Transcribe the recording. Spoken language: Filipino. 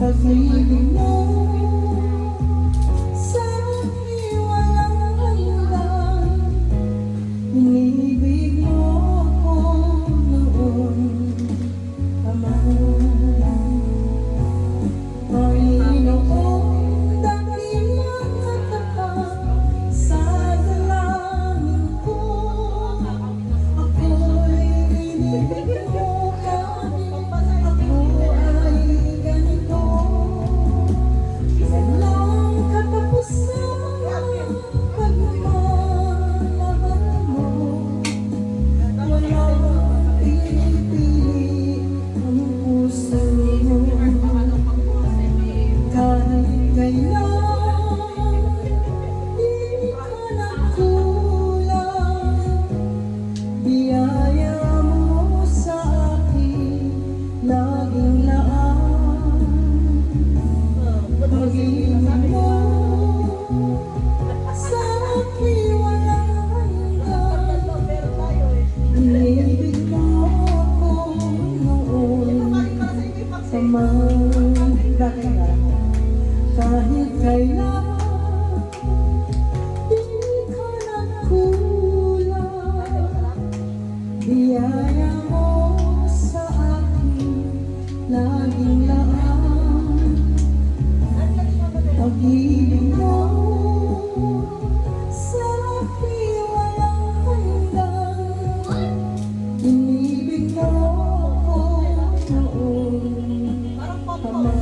Pag-ibig mo sa akin walang hanggan. Inibig mo ako noon pa man. Panginoon, dakilang katapat sa dalangin ko. Ako'y inibig mo kahit ako ay ganito. Walang katapusan pagmamahal mo. Walang pinipili ang puso mo. Kahit kailan di ka nagkulang, biyaya mo sa akin laging laan. Pag-ibig mo sa akin walang hanggan. Inibig mo ako noon pa man. Kahit kailan di ka nagkulang, biyaya mo sa akin laging laan. Pag-ibig mo sa akin walang hanggan. Inibig mo ako noon pa man.